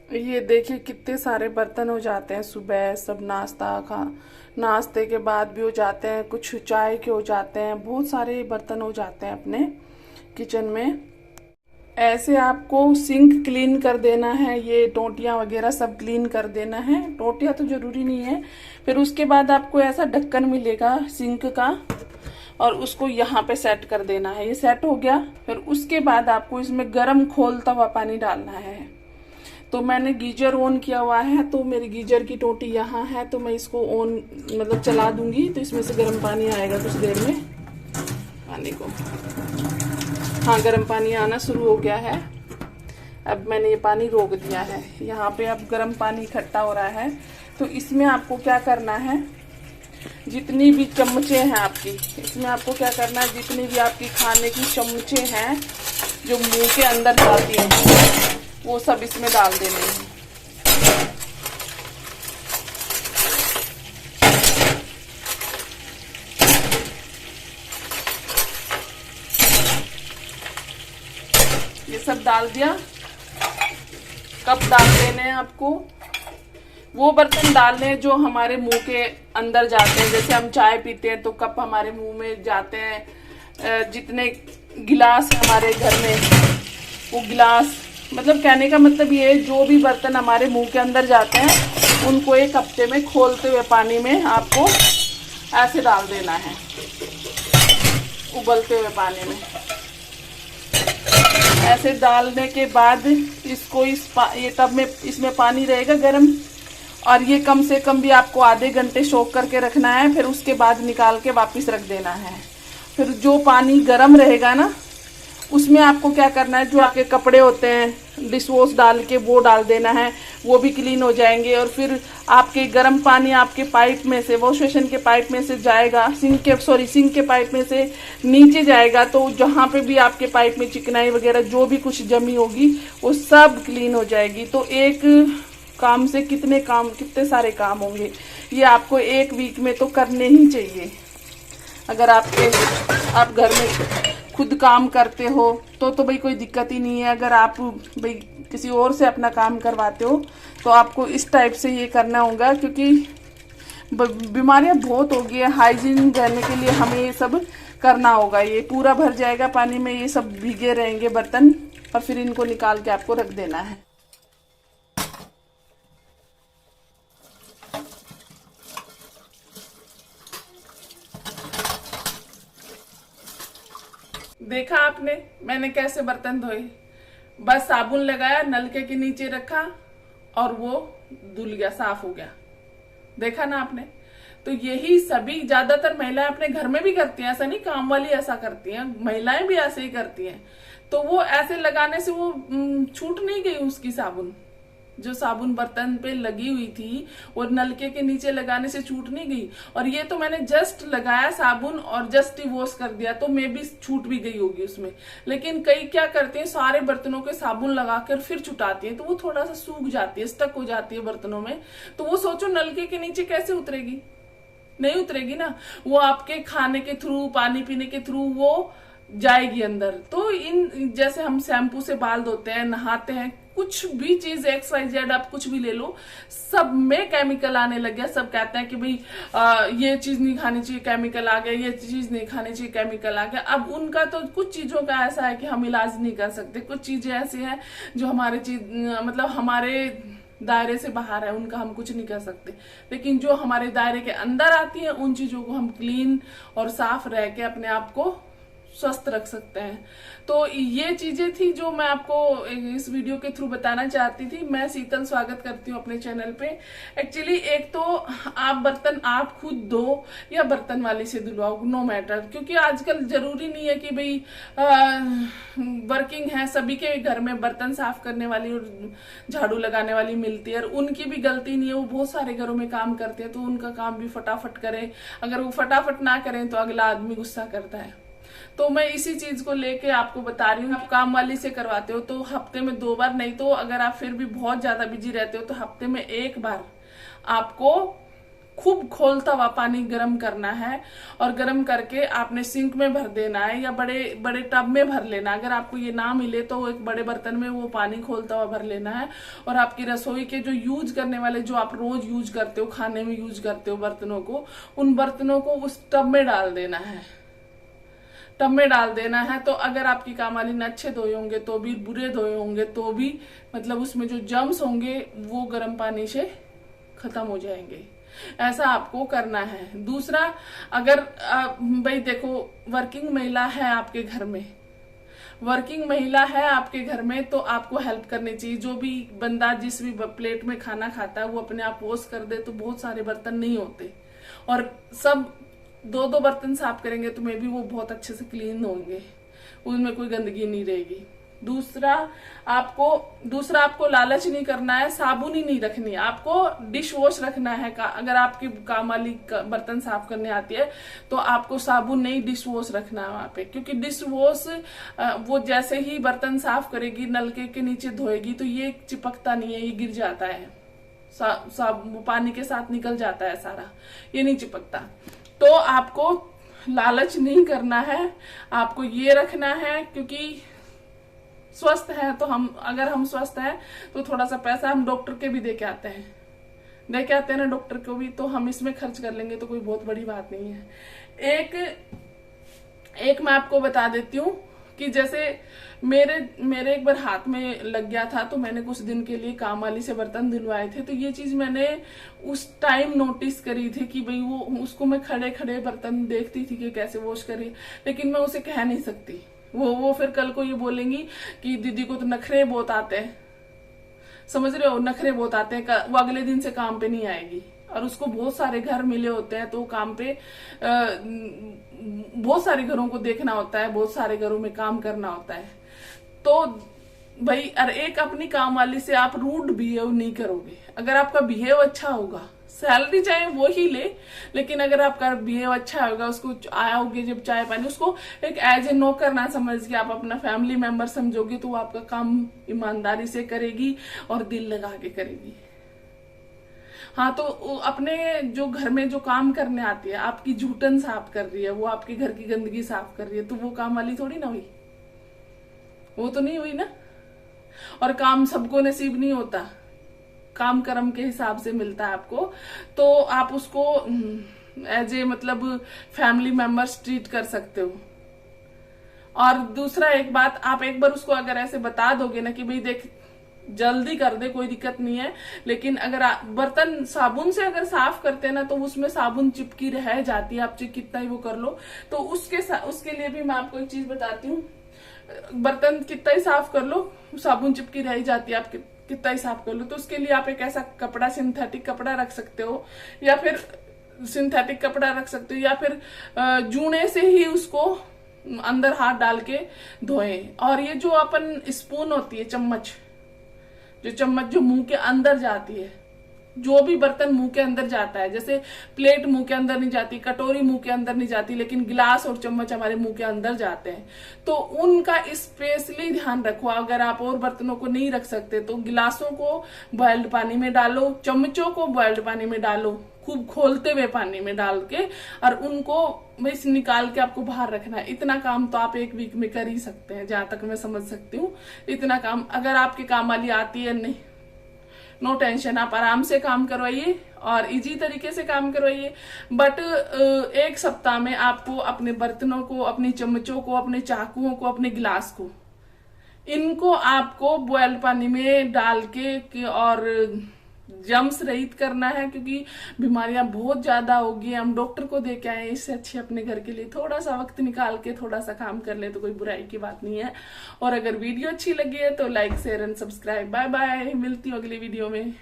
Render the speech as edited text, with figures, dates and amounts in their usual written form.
ये देखिए कितने सारे बर्तन हो जाते हैं सुबह, सब नाश्ते के बाद भी हो जाते हैं, कुछ चाय के हो जाते हैं, बहुत सारे बर्तन हो जाते हैं अपने किचन में। ऐसे आपको सिंक क्लीन कर देना है, ये टोटियां वगैरह सब क्लीन कर देना है। टोटियां तो जरूरी नहीं है। फिर उसके बाद आपको ऐसा ढक्कन मिलेगा सिंक का, और उसको यहाँ पे सेट कर देना है। ये सेट हो गया। फिर उसके बाद आपको इसमें गर्म खोलता हुआ पानी डालना है। तो मैंने गीजर ऑन किया हुआ है, तो मेरी गीजर की टोटी यहाँ है, तो मैं इसको ऑन मतलब चला दूंगी, तो इसमें से गर्म पानी आएगा कुछ देर में। पानी को, हाँ, गर्म पानी आना शुरू हो गया है। अब मैंने ये पानी रोक दिया है। यहाँ पे अब गर्म पानी इकट्ठा हो रहा है। तो इसमें आपको क्या करना है, जितनी भी चम्मचे हैं आपकी, इसमें आपको क्या करना है, जितनी भी आपकी खाने की चम्मचे हैं जो मुंह के अंदर जाती हैं, वो सब इसमें डाल देने हैं। ये सब डाल दिया। कप डाल देने हैं आपको। वो बर्तन डालने हैं जो हमारे मुंह के अंदर जाते हैं। जैसे हम चाय पीते हैं तो कप हमारे मुंह में जाते हैं। जितने गिलास है हमारे घर में, वो गिलास, मतलब कहने का मतलब ये है, जो भी बर्तन हमारे मुंह के अंदर जाते हैं उनको एक हफ्ते में खोलते हुए पानी में आपको ऐसे डाल देना है, उबलते हुए पानी में। ऐसे डालने के बाद इसको ये टब में, इसमें पानी रहेगा गर्म, और ये कम से कम भी आपको आधे घंटे सोख करके रखना है। फिर उसके बाद निकाल के वापस रख देना है। फिर जो पानी गर्म रहेगा ना, उसमें आपको क्या करना है, जो आपके कपड़े होते हैं डिश वॉश डाल के वो डाल देना है, वो भी क्लीन हो जाएंगे। और फिर आपके गर्म पानी आपके पाइप में से, वॉश बेसिन के पाइप में से जाएगा, सिंक के पाइप में से नीचे जाएगा। तो जहाँ पे भी आपके पाइप में चिकनाई वगैरह जो भी कुछ जमी होगी वो सब क्लीन हो जाएगी। तो एक काम से कितने सारे काम होंगे। ये आपको एक वीक में तो करने ही चाहिए। अगर आप घर में खुद काम करते हो तो भाई कोई दिक्कत ही नहीं है। अगर आप भाई किसी और से अपना काम करवाते हो तो आपको इस टाइप से ये करना होगा, क्योंकि बीमारियां बहुत हो गई है। हाइजीन रहने के लिए हमें ये सब करना होगा। ये पूरा भर जाएगा पानी में, ये सब भीगे रहेंगे बर्तन, और फिर इनको निकाल के आपको रख देना है। देखा आपने मैंने कैसे बर्तन धोए। बस साबुन लगाया, नलके के नीचे रखा और वो धुल गया, साफ हो गया। देखा ना आपने। तो यही सभी ज्यादातर महिलाएं अपने घर में भी करती हैं। ऐसा नहीं काम वाली ऐसा करती हैं, महिलाएं भी ऐसे ही करती हैं। तो वो ऐसे लगाने से वो छूट नहीं गई उसकी साबुन, जो साबुन बर्तन पे लगी हुई थी और नलके के नीचे लगाने से छूट नहीं गई। और ये तो मैंने जस्ट लगाया साबुन और जस्ट ही वॉश कर दिया, तो मे भी छूट भी गई होगी उसमें। लेकिन कई क्या करते हैं, सारे बर्तनों के साबुन लगाकर फिर छुटाती है, तो वो थोड़ा सा सूख जाती है, स्टक हो जाती है बर्तनों में। तो वो सोचो नलके के नीचे कैसे उतरेगी, नहीं उतरेगी ना। वो आपके खाने के थ्रू, पानी पीने के थ्रू वो जाएगी अंदर। तो इन जैसे हम शैम्पू से बाल धोते हैं, नहाते हैं, कुछ भी चीज XYZ आप कुछ भी ले लो, सब में केमिकल आने लग गया। सब कहते हैं कि भाई ये चीज नहीं खानी चाहिए, केमिकल आ गया, ये चीज नहीं खानी चाहिए, केमिकल आ गया। अब उनका तो कुछ चीजों का ऐसा है कि हम इलाज नहीं कर सकते। कुछ चीजें ऐसी हैं जो हमारे मतलब हमारे दायरे से बाहर है, उनका हम कुछ नहीं कर सकते। लेकिन जो हमारे दायरे के अंदर आती है, उन चीजों को हम क्लीन और साफ रह के अपने आप को स्वस्थ रख सकते हैं। तो ये चीजें थी जो मैं आपको इस वीडियो के थ्रू बताना चाहती थी। मैं शीतल स्वागत करती हूँ अपने चैनल पे। एक्चुअली एक तो आप बर्तन आप खुद धो या बर्तन वाली से धुलवाओ, नो मैटर। क्योंकि आजकल जरूरी नहीं है कि भाई वर्किंग है, सभी के घर में बर्तन साफ करने वाली और झाड़ू लगाने वाली मिलती है। और उनकी भी गलती नहीं है, वो बहुत सारे घरों में काम करते हैं, तो उनका काम भी फटाफट करें। अगर वो फटाफट ना करें तो अगला आदमी गुस्सा करता है। तो मैं इसी चीज को लेके आपको बता रही हूँ। आप काम वाली से करवाते हो तो हफ्ते में 2 बार, नहीं तो अगर आप फिर भी बहुत ज्यादा बिजी रहते हो तो हफ्ते में 1 बार आपको खूब खोलता हुआ पानी गर्म करना है और गर्म करके आपने सिंक में भर देना है या बड़े बड़े टब में भर लेना। अगर आपको ये ना मिले तो एक बड़े बर्तन में वो पानी खोलता हुआ भर लेना है और आपकी रसोई के जो यूज करने वाले, जो आप रोज यूज करते हो, खाने में यूज करते हो बर्तनों को, उन बर्तनों को उस टब में डाल देना है। टब में डाल देना है। तो अगर आपकी कामवाली ने अच्छे धोए होंगे तो भी, बुरे धोए होंगे तो भी, मतलब उसमें जो जर्म्स होंगे वो गर्म पानी से खत्म हो जाएंगे। ऐसा आपको करना है। दूसरा, अगर भाई देखो वर्किंग महिला है आपके घर में, वर्किंग महिला है आपके घर में, तो आपको हेल्प करनी चाहिए। जो भी बंदा जिस भी प्लेट में खाना खाता है वो अपने आप वॉश कर दे तो बहुत सारे बर्तन नहीं होते, और सब दो दो बर्तन साफ करेंगे तो मे भी वो बहुत अच्छे से क्लीन होंगे, उनमें कोई गंदगी नहीं रहेगी। दूसरा आपको लालच नहीं करना है, साबुन ही नहीं रखनी है, आपको डिश वॉश रखना है। अगर आपकी काम वाली बर्तन साफ करने आती है तो आपको साबुन नहीं, डिश वॉश रखना है वहां पे, क्योंकि डिश वॉश वो जैसे ही बर्तन साफ करेगी, नलके के नीचे धोएगी तो ये चिपकता नहीं है, ये गिर जाता है, पानी के साथ निकल जाता है सारा, ये नहीं चिपकता। तो आपको लालच नहीं करना है, आपको ये रखना है, क्योंकि स्वस्थ है तो अगर हम स्वस्थ हैं तो थोड़ा सा पैसा हम डॉक्टर के भी दे के आते हैं ना डॉक्टर को भी, तो हम इसमें खर्च कर लेंगे तो कोई बहुत बड़ी बात नहीं है। एक मैं आपको बता देती हूँ कि जैसे मेरे एक बार हाथ में लग गया था, तो मैंने कुछ दिन के लिए काम वाली से बर्तन धुलवाए थे। तो ये चीज मैंने उस टाइम नोटिस करी थी कि भाई वो उसको मैं खड़े खड़े बर्तन देखती थी कि कैसे वॉश करी, लेकिन मैं उसे कह नहीं सकती। वो फिर कल को ये बोलेंगी कि दीदी को तो नखरे बहुत आते हैं, समझ रहे हो, नखरे बहुत आते हैं, वो अगले दिन से काम पे नहीं आएगी। और उसको बहुत सारे घर मिले होते हैं तो काम पे बहुत सारे घरों को देखना होता है, बहुत सारे घरों में काम करना होता है। तो भाई एक अपनी काम वाली से आप रूड बिहेव नहीं करोगे। अगर आपका बिहेव अच्छा होगा, सैलरी चाहे वो ही ले, लेकिन अगर आपका बिहेव अच्छा होगा, उसको आओगे जब चाय पानी, उसको एक एज ए नौकर ना समझ के आप अपना फैमिली मेंबर समझोगे, तो वो आपका काम ईमानदारी से करेगी और दिल लगा के करेगी। हाँ, तो अपने जो घर में जो काम करने आती है, आपकी जूठन साफ कर रही है, वो आपके घर की गंदगी साफ कर रही है, तो वो काम वाली थोड़ी ना हुई, वो तो नहीं हुई ना। और काम सबको नसीब नहीं होता, काम कर्म के हिसाब से मिलता है आपको, तो आप उसको एज ए मतलब फैमिली मेंबर्स ट्रीट कर सकते हो। और दूसरा एक बात, आप एक बार उसको अगर ऐसे बता दोगे ना कि भाई देख जल्दी कर दे, कोई दिक्कत नहीं है, लेकिन अगर बर्तन साबुन से अगर साफ करते हैं ना तो उसमें साबुन चिपकी रह जाती है, आप चाहे कितना ही वो कर लो। तो उसके लिए भी मैं आपको एक चीज बताती हूँ, बर्तन कितना ही साफ कर लो साबुन चिपकी रह जाती है, आप कितना ही साफ कर लो। तो उसके लिए आप एक ऐसा कपड़ा, सिंथेटिक कपड़ा रख सकते हो, या फिर सिंथेटिक कपड़ा रख सकते हो, या फिर जूने से ही उसको अंदर हाथ डाल के धोएं। और ये जो अपन स्पून होती है, चम्मच जो मुंह के अंदर जाती है, जो भी बर्तन मुंह के अंदर जाता है, जैसे प्लेट मुंह के अंदर नहीं जाती, कटोरी मुंह के अंदर नहीं जाती, लेकिन गिलास और चम्मच हमारे मुंह के अंदर जाते हैं, तो उनका स्पेशली ध्यान रखो। अगर आप और बर्तनों को नहीं रख सकते तो गिलासों को बॉइल्ड पानी में डालो, चम्मचों को बॉइल्ड पानी में डालो, खूब खोलते हुए पानी में डाल के, और उनको बस निकाल के आपको बाहर रखना है। इतना काम तो आप एक वीक में कर ही सकते हैं, जहां तक मैं समझ सकती हूँ। इतना काम अगर आपके काम वाली आती है, नहीं, नो टेंशन, आप आराम से काम करवाइए और इजी तरीके से काम करवाइए। बट एक सप्ताह में आपको अपने बर्तनों को, अपनी चम्मचों को, अपने चाकुओं को, अपने गिलास को, इनको आपको बॉइल्ड पानी में डाल के और जम्स रहित करना है, क्योंकि बीमारियां बहुत ज्यादा होगी। हम डॉक्टर को दे के आए, इससे अच्छे अपने घर के लिए थोड़ा सा वक्त निकाल के थोड़ा सा काम कर ले तो कोई बुराई की बात नहीं है। और अगर वीडियो अच्छी लगी है तो like, share and subscribe. Bye bye, मिलती हूँ अगली वीडियो में।